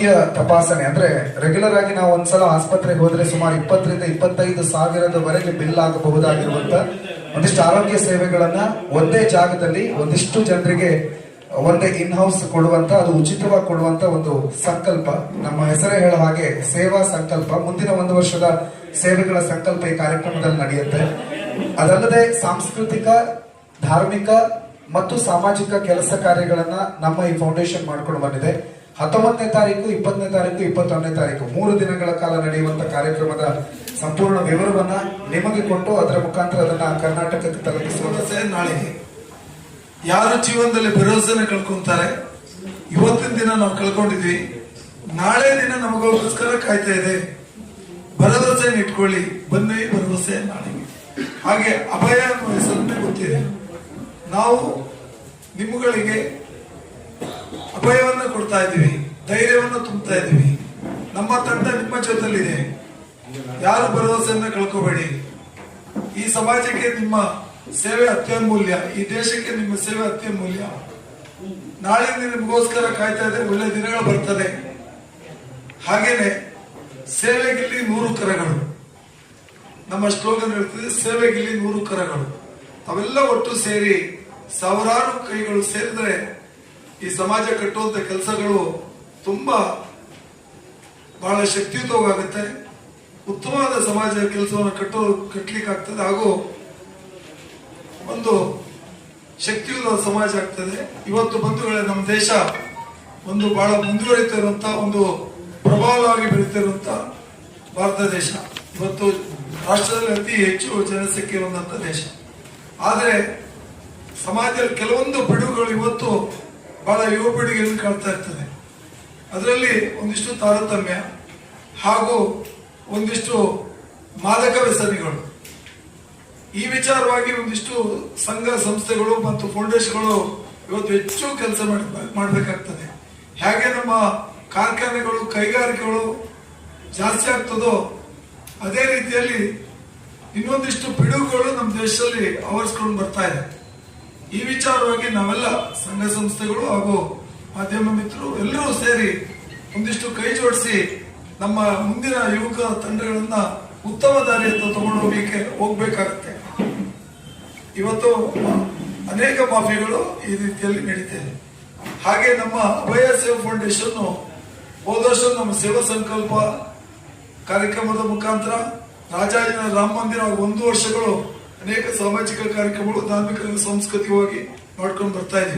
ಆರೋಗ್ಯ ತಪಾಸಣೆ ಅಂದ್ರೆ ರೆಗ್ಯುಲರ್ ಆಗಿ ನಾವು ಒಂದ್ಸಲ ಆಸ್ಪತ್ರೆಗೆ ಹೋದ್ರೆ ಸುಮಾರು 20,000-25,000 ಬಿಲ್ ಆಗಬಹುದಾಗಿರುವಂತ ಒಂದಿಷ್ಟು ಆರೋಗ್ಯ ಸೇವೆಗಳನ್ನ ಒಂದೇ ಜಾಗದಲ್ಲಿ ಒಂದಿಷ್ಟು ಜನರಿಗೆ ಒಂದೇ ಇನ್ ಹೌಸ್ ಕೊಡುವಂತ, ಅದು ಉಚಿತವಾಗಿ ಕೊಡುವಂತ ಒಂದು ಸಂಕಲ್ಪ. ನಮ್ಮ ಹೆಸರೇ ಹೇಳೋ ಹಾಗೆ ಸೇವಾ ಸಂಕಲ್ಪ. ಮುಂದಿನ 1 ವರ್ಷದ ಸೇವೆಗಳ ಸಂಕಲ್ಪ ಈ ಕಾರ್ಯಕ್ರಮದಲ್ಲಿ ನಡೆಯುತ್ತೆ. ಅದಲ್ಲದೆ ಸಾಂಸ್ಕೃತಿಕ, ಧಾರ್ಮಿಕ ಮತ್ತು ಸಾಮಾಜಿಕ ಕೆಲಸ ಕಾರ್ಯಗಳನ್ನ ನಮ್ಮ ಈ ಫೌಂಡೇಶನ್ ಮಾಡ್ಕೊಂಡು ಬಂದಿದೆ. 19ನೇ ತಾರೀಕು, 20ನೇ ತಾರೀಕು, 21ನೇ ತಾರೀಕು 3 ದಿನಗಳ ಕಾಲ ನಡೆಯುವಂತ ಕಾರ್ಯಕ್ರಮದ ಸಂಪೂರ್ಣ ವಿವರವನ್ನ ನಿಮಗೆ ಕೊಟ್ಟು ಅದರ ಮುಖಾಂತರ ಅದನ್ನ ಕರ್ನಾಟಕಕ್ಕೆ ತಲುಪಿಸುವಂತೆ. ನಾಳೆಗೆ ಯಾರು ಜೀವನದಲ್ಲಿ ಭರವಸೆನ ಕಳ್ಕೊಂತಾರೆ, ಇವತ್ತಿನ ದಿನ ನಾವು ಕಳ್ಕೊಂಡಿದ್ವಿ, ನಾಳೆ ದಿನ ನಮಗೋಸ್ಕರ ಕಾಯ್ತಾ ಇದೆ. ಭರವಸೆ ಇಟ್ಕೊಳ್ಳಿ, ಬನ್ನಿ ಭರವಸೆ ನಾಳೆಗೆ. ಹಾಗೆ ಅಭಯ ಅನ್ನುವ ಹೆಸರನ್ನೇ ಗೊತ್ತಿದೆ. ನಾವು ನಿಮ್ಮಗಳಿಗೆ ಅಭಯವನ್ನ ಕೊಡ್ತಾ ಇದ್ದೀವಿ, ಧೈರ್ಯವನ್ನ ತುಂಬುತ್ತಾ ಇದ್ದೀವಿ. ನಮ್ಮ ತಂಡ ನಿಮ್ಮ ಜೊತೆಲಿದೆ. ಯಾರು ಭರವಸೆಯನ್ನ ಕಳ್ಕೋಬೇಡಿ. ಈ ಸಮಾಜಕ್ಕೆ ನಿಮ್ಮ ಸೇವೆ ಅತ್ಯಮೂಲ್ಯ, ಈ ದೇಶಕ್ಕೆ ನಿಮ್ಮ ಸೇವೆ ಅತ್ಯಮೂಲ್ಯ. ನಾಳೆ ನಿಮಗೋಸ್ಕರ ಕಾಯ್ತಾ ಇದೆ, ಒಳ್ಳೆ ದಿನಗಳು ಬರ್ತದೆ. ಹಾಗೇನೆ ಸೇವೆಗಿಲ್ಲಿ 100 ಕರಗಳು, ನಮ್ಮ ಸ್ಲೋಗನ್ ಹೇಳ್ತದೆ, ಸೇವೆಗಿಲ್ಲಿ 100 ಕರಗಳು. ಅವೆಲ್ಲ ಒಟ್ಟು ಸೇರಿ ಸಾವಿರಾರು ಕೈಗಳು ಸೇರಿದ್ರೆ ಈ ಸಮಾಜ ಕಟ್ಟುವಂತ ಕೆಲಸಗಳು ತುಂಬಾ ಬಹಳ ಶಕ್ತಿಯುತವಾಗುತ್ತೆ. ಉತ್ತಮವಾದ ಸಮಾಜ ಕೆಲಸವನ್ನು ಕಟ್ಟಲಿಕ್ಕೆ ಆಗ್ತದೆ, ಹಾಗೂ ಒಂದು ಶಕ್ತಿಯುತ ಸಮಾಜ ಆಗ್ತದೆ. ಇವತ್ತು ಬಂಧುಗಳೇ, ನಮ್ಮ ದೇಶ ಒಂದು ಬಹಳ ಮುಂದುವರಿತಿರುವಂತ, ಒಂದು ಪ್ರಬಲವಾಗಿ ಬೆಳೀತಿರುವಂತ ಭಾರತ ದೇಶ. ಇವತ್ತು ರಾಷ್ಟ್ರದಲ್ಲಿ ಅತಿ ಹೆಚ್ಚು ಜನಸಂಖ್ಯೆ ಇರುವಂತ ದೇಶ. ಆದರೆ ಸಮಾಜದಲ್ಲಿ ಕೆಲವೊಂದು ಪಿಡುಗುಗಳು ಇವತ್ತು ಬಹಳ ಯುವ ಪೀಳಿಗೆಯನ್ನು ಕಾಣ್ತಾ ಇರ್ತದೆ. ಅದರಲ್ಲಿ ಒಂದಿಷ್ಟು ತಾರತಮ್ಯ ಹಾಗೂ ಒಂದಿಷ್ಟು ಮಾದಕ ವ್ಯಸನಿಗಳು. ಈ ವಿಚಾರವಾಗಿ ಒಂದಿಷ್ಟು ಸಂಘ ಸಂಸ್ಥೆಗಳು ಮತ್ತು ಫೌಂಡೇಶನ್ಗಳು ಇವತ್ತು ಹೆಚ್ಚು ಕೆಲಸ ಮಾಡಬೇಕಾಗ್ತದೆ. ಹೇಗೆ ನಮ್ಮ ಕಾರ್ಖಾನೆಗಳು, ಕೈಗಾರಿಕೆಗಳು ಜಾಸ್ತಿ ಆಗ್ತದೋ ಅದೇ ರೀತಿಯಲ್ಲಿ ಇನ್ನೊಂದಿಷ್ಟು ಪಿಡುಗುಗಳು ನಮ್ಮ ದೇಶದಲ್ಲಿ ಆವರಿಸ್ಕೊಂಡು ಬರ್ತಾ ಇದೆ. ಈ ವಿಚಾರವಾಗಿ ನಾವೆಲ್ಲ ಸಂಘ ಸಂಸ್ಥೆಗಳು ಹಾಗೂ ಮಾಧ್ಯಮ ಮಿತ್ರರು ಎಲ್ಲರೂ ಸೇರಿ ಒಂದಿಷ್ಟು ಕೈ ಜೋಡಿಸಿ ನಮ್ಮ ಮುಂದಿನ ಯುವಕ ತಂಡಗಳನ್ನ ಉತ್ತಮ ದಾರಿಯತ್ತ ತಗೊಂಡು ಹೋಗ್ಬೇಕಾಗತ್ತೆ. ಇವತ್ತು ಅನೇಕ ಮಾಫಿಗಳು ಈ ರೀತಿಯಲ್ಲಿ ನಡೀತಿದೆ. ಹಾಗೆ ನಮ್ಮ ಅಭಯ ಸೇವಾ ಫೌಂಡೇಶನ್ ಹೋದ ವರ್ಷ ನಮ್ಮ ಸೇವಾ ಸಂಕಲ್ಪ ಕಾರ್ಯಕ್ರಮದ ಮುಖಾಂತರ ರಾಜಾಜಿನಗರ ರಾಮ ಮಂದಿರ 1 ವರ್ಷಗಳು ಅನೇಕ ಸಾಮಾಜಿಕ ಕಾರ್ಯಕ್ರಮಗಳು, ಧಾರ್ಮಿಕ ಸಾಂಸ್ಕೃತಿಕವಾಗಿ ಮಾಡ್ಕೊಂಡು ಬರ್ತಾ ಇದ್ದೀವಿ.